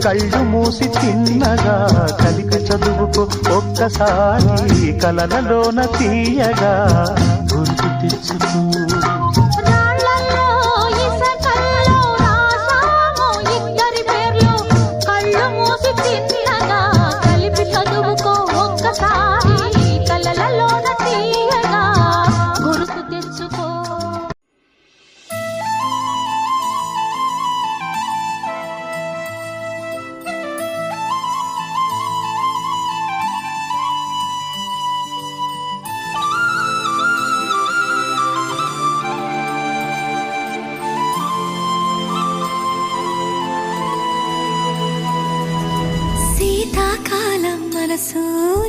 కళ్ళు మూసి తిన్నగా కలిపి చదువుకో ఒక్కసారి కలలలోన తీయగా గుర్తు తెచ్చుకో.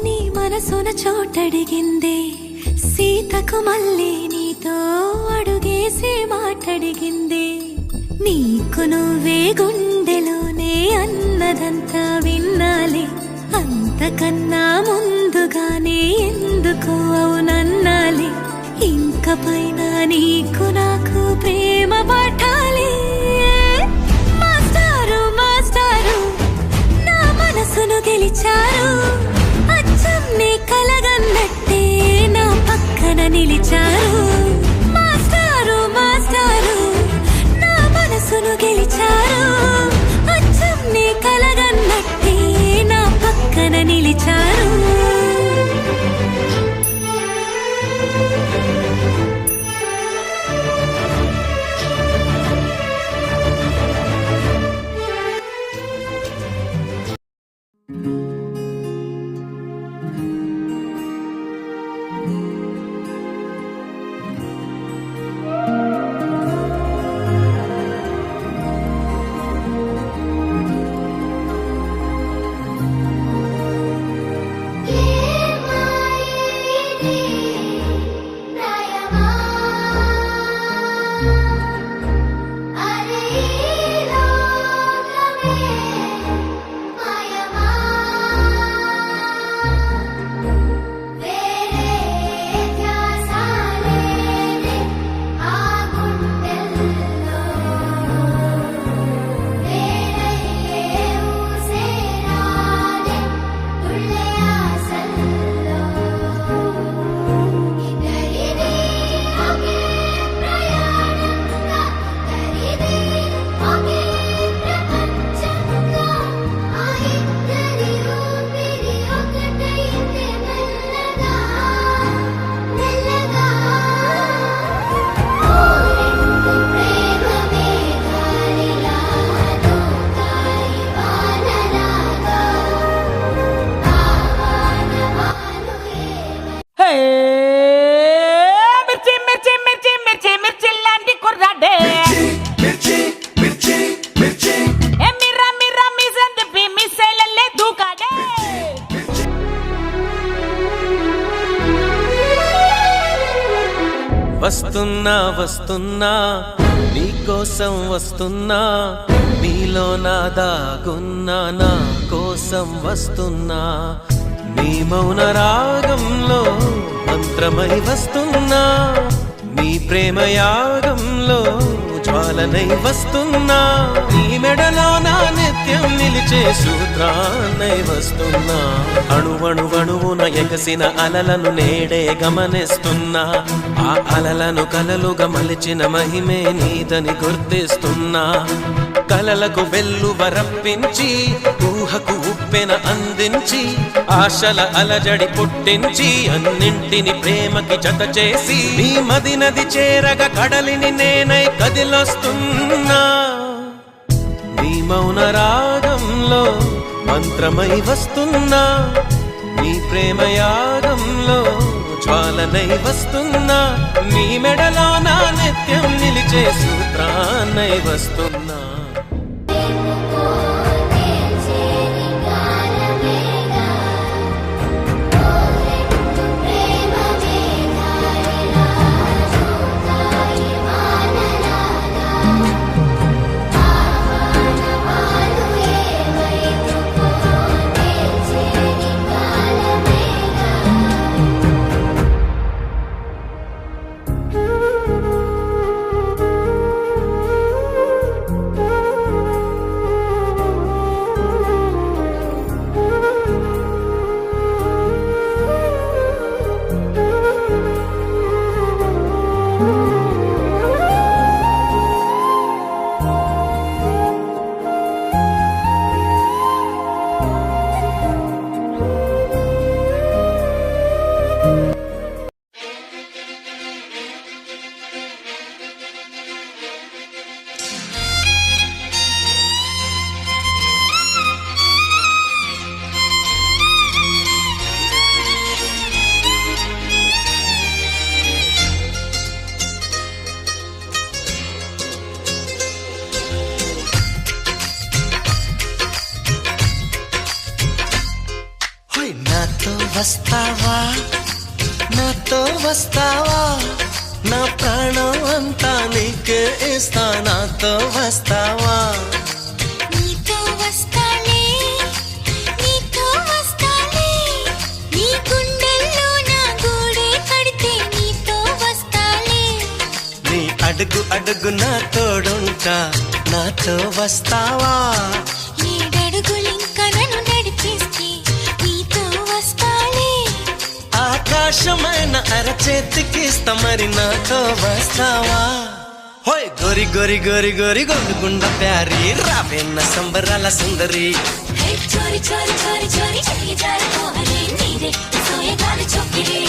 నీ మనసున చోటడిగిందే సీతకు మళ్ళీ నీతో అడుగేసి మాటడిగిందే. నీకు నువ్వే గుండెలోనే అన్నదంతా విన్నాలే, అంతకన్నా ముందుగానే ఎందుకు అవునన్నాలే. ఇంక పైన నీకు నాకు ప్రేమ పాఠాలే. మాస్టారు మాస్టారు నా మనసును గెలిచారు, అచ్చం నీ కలగన్నట్టే నా పక్కన నిలిచారు. మాస్టారు మాస్టారు నా మనసును గెలిచారు, అచ్చం నీ కలగన్నట్టే నా పక్కన నిలిచారు. వస్తున్నా వస్తున్నా నీకోసం వస్తున్నా, నీలో నా దాగున్నా నా కోసం వస్తున్నా. నీ మౌన రాగంలో మంత్రమై వస్తున్నా, నీ ప్రేమ యాగంలో జ్వాలనై వస్తున్నా. నీ మెడలో నా నిత్యం నిలిచే సూత్రాన్నై వస్తున్నా. అణువణువణువున ఎగసిన అలలను నేడే గమనిస్తున్నా, ఆ అలలను కలలుగా మలిచిన మహిమే నీదని గుర్తిస్తున్నా. కలలకు వెల్లువ రప్పించి ఊహకు ఉప్పెన అందించి, ఆశల అలజడి పుట్టించి అన్నింటిని ప్రేమకి జత చేసి, నీ మది నది చేరగా కడలిని నేనై కదిలొస్తున్నా. నీ మౌన రాగంలో మంత్రమై వస్తున్నా, నీ ప్రేమ యాగంలో జ్వాలనై వస్తున్నా. నీ మెడలో నా నిత్యం నిలిచే సూత్రాన్నై వస్తున్నా. వస్తావా నాతో వస్తావా నా ప్రాణం అంతా నీకే ఇస్తా నాతో వస్తావా నీతో వస్తాలే నీతో వస్తాలే నీ గుండెల్లో నా గూడే కడితే నీతో వస్తాలే నీ అడుగు అడుగు నా తోడుంటా నాతో వస్తావా ఏడడుగులింక నన్ను నడిపిస్తే నీతో వస్తాలే ఆకాశమైన అరచేతికిస్తా మరి నాతో వస్తావా హోయ్ గోరి గోరి గోరి గోరి గోరుగుండ ప్యారి రావేన్న సంబరాల సుందరి హే చోరి చోరి చోరి చోరి చెయ్యి జారిపోవలే నీరే సోయగాలు చొక్కిరే